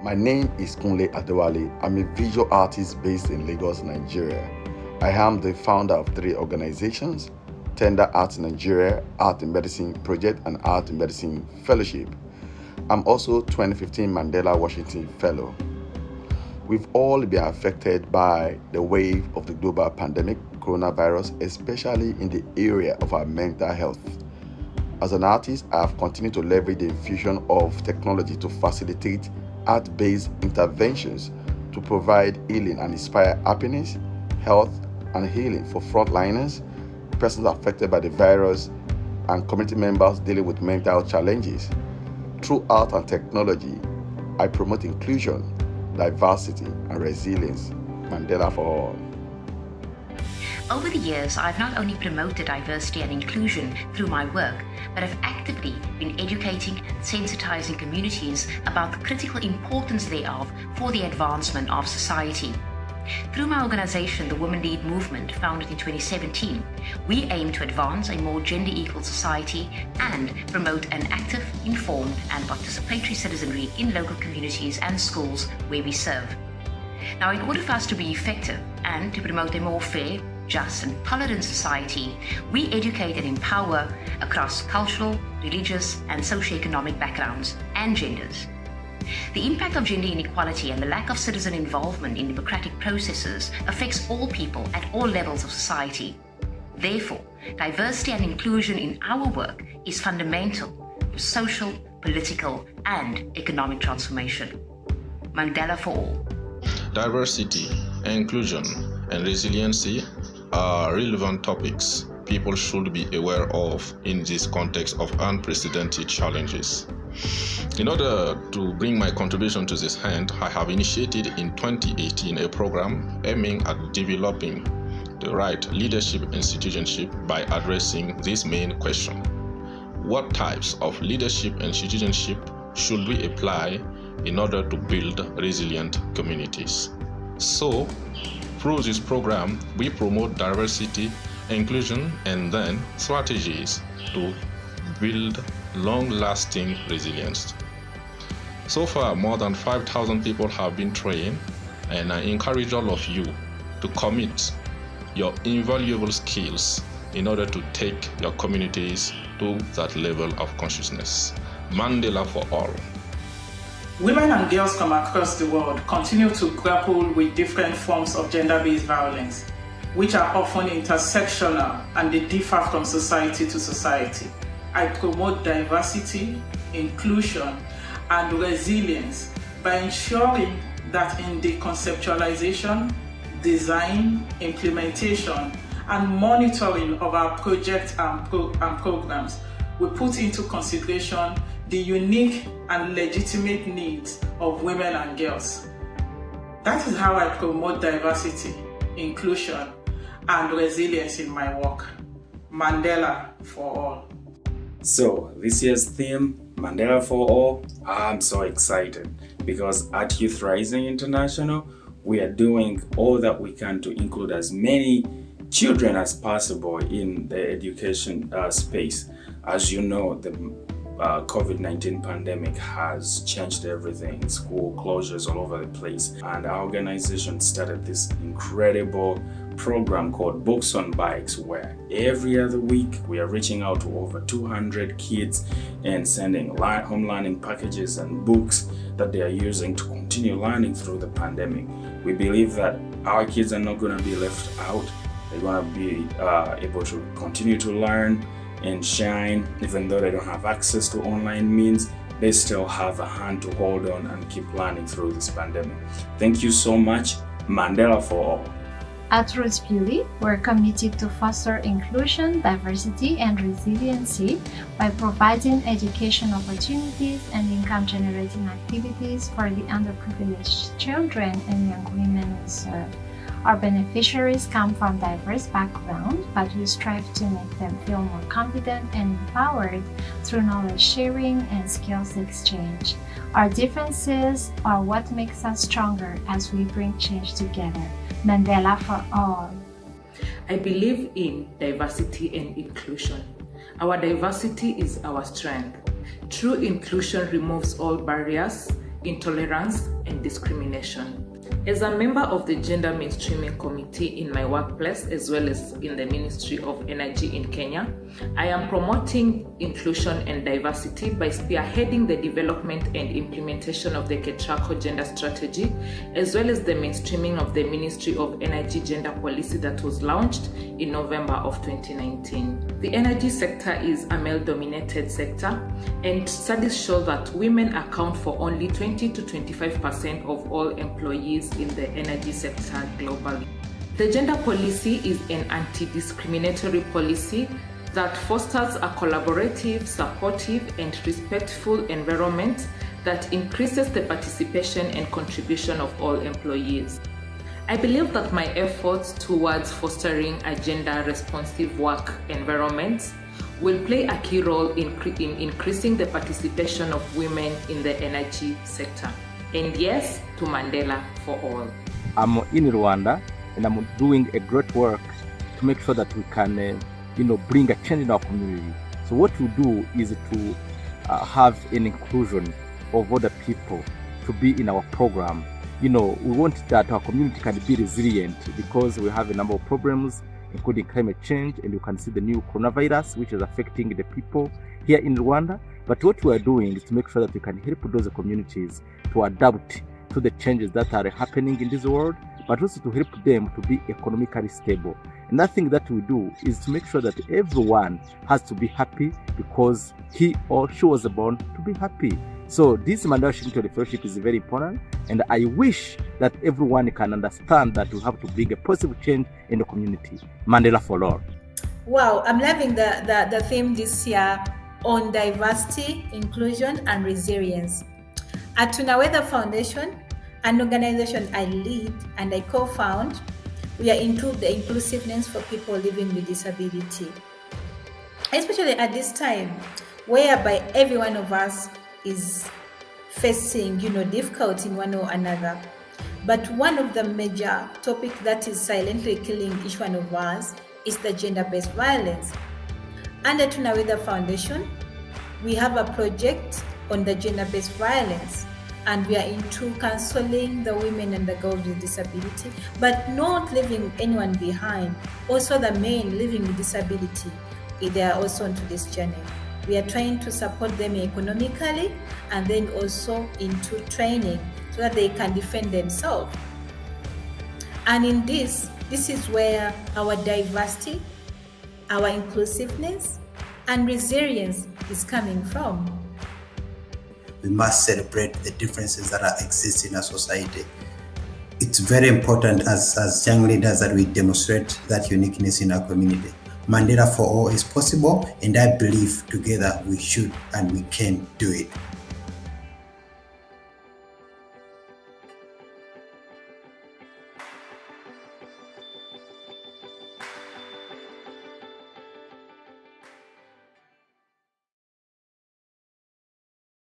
My name is Kunle Adewale. I'm a visual artist based in Lagos, Nigeria. I am the founder of 3 organizations: Tender Art in Nigeria, Art in Medicine Project, and Art in Medicine Fellowship. I'm also 2015 Mandela Washington Fellow. We've all been affected by the wave of the global pandemic, coronavirus, especially in the area of our mental health. As an artist, I have continued to leverage the infusion of technology to facilitate art-based interventions to provide healing and inspire happiness, health, and healing for frontliners, persons affected by the virus, and community members dealing with mental health challenges. Through art and technology, I promote inclusion, diversity, and resilience. Mandela for all. Over the years, I've not only promoted diversity and inclusion through my work, but have actively been educating and sensitizing communities about the critical importance thereof for the advancement of society. Through my organization, the Women Lead Movement, founded in 2017, we aim to advance a more gender-equal society and promote an active, informed, and participatory citizenry in local communities and schools where we serve. Now, in order for us to be effective and to promote a more fair, just, and tolerant society, we educate and empower across cultural, religious, and socioeconomic backgrounds and genders. The impact of gender inequality and the lack of citizen involvement in democratic processes affects all people at all levels of society. Therefore, diversity and inclusion in our work is fundamental for social, political, and economic transformation. Mandela for all. Diversity, inclusion, and resiliency are relevant topics people should be aware of in this context of unprecedented challenges. In order to bring my contribution to this end, I have initiated in 2018 a program aiming at developing the right leadership and citizenship by addressing this main question: what types of leadership and citizenship should we apply in order to build resilient communities? So, through this program, we promote diversity, inclusion, and then strategies to build long-lasting resilience. So far, more than 5,000 people have been trained, and I encourage all of you to commit your invaluable skills in order to take your communities to that level of consciousness. Mandela for all. Women and girls from across the world continue to grapple with different forms of gender-based violence, which are often intersectional and they differ from society to society. I promote diversity, inclusion, and resilience by ensuring that in the conceptualization, design, implementation, and monitoring of our projects and programs, we put into consideration the unique and legitimate needs of women and girls. That is how I promote diversity, inclusion, and resilience in my work. Mandela for all. So, this year's theme, Mandela for all, I'm so excited because at Youth Rising International, we are doing all that we can to include as many children as possible in the education space. As you know, the COVID-19 pandemic has changed everything, school closures all over the place, and our organization started this incredible program called Books on Bikes, where every other week we are reaching out to over 200 kids and sending home learning packages and books that they are using to continue learning through the pandemic. We believe that our kids are not going to be left out. They're going to be able to continue to learn and shine. Even though they don't have access to online means, they still have a hand to hold on and keep learning through this pandemic. Thank you so much. Mandela for all. At Roots Beauty, we're committed to foster inclusion, diversity, and resiliency by providing education opportunities and income-generating activities for the underprivileged children and young women we serve. Our beneficiaries come from diverse backgrounds, but we strive to make them feel more confident and empowered through knowledge sharing and skills exchange. Our differences are what makes us stronger as we bring change together. Mandela for all. I believe in diversity and inclusion. Our diversity is our strength. True inclusion removes all barriers, intolerance, and discrimination. As a member of the Gender Mainstreaming Committee in my workplace, as well as in the Ministry of Energy in Kenya, I am promoting inclusion and diversity by spearheading the development and implementation of the Ketraco Gender Strategy, as well as the mainstreaming of the Ministry of Energy Gender Policy that was launched in November of 2019. The energy sector is a male-dominated sector, and studies show that women account for only 20 to 25% of all employees in the energy sector globally. The gender policy is an anti-discriminatory policy that fosters a collaborative, supportive, and respectful environment that increases the participation and contribution of all employees. I believe that my efforts towards fostering a gender-responsive work environment will play a key role in increasing the participation of women in the energy sector. And yes to Mandela for all. I'm in Rwanda and I'm doing a great work to make sure that we can, bring a change in our community. So what we do is to have an inclusion of other people to be in our program. We want that our community can be resilient because we have a number of problems, including climate change, and you can see the new coronavirus, which is affecting the people here in Rwanda. But what we are doing is to make sure that we can help those communities to adapt to the changes that are happening in this world, but also to help them to be economically stable. Another thing that we do is to make sure that everyone has to be happy because he or she was born to be happy. So this Mandela Washington Fellowship is very important, and I wish that everyone can understand that we have to bring a positive change in the community. Mandela for all. Wow, I'm loving the theme this year on diversity, inclusion, and resilience. At Tunaweza Foundation, an organization I lead and I co-found, we are into the inclusiveness for people living with disability. Especially at this time, whereby every one of us is facing, difficulty in one or another. But one of the major topics that is silently killing each one of us is the gender-based violence. Under Tunaweza Foundation, we have a project on the gender-based violence, and we are into counseling the women and the girls with disability, but not leaving anyone behind. Also the men living with disability, they are also into this journey. We are trying to support them economically and then also into training so that they can defend themselves. And in this is where our diversity, our inclusiveness, and resilience is coming from. We must celebrate the differences that exist in our society. It's very important as young leaders that we demonstrate that uniqueness in our community. Mandela for all is possible, and I believe together we should and we can do it.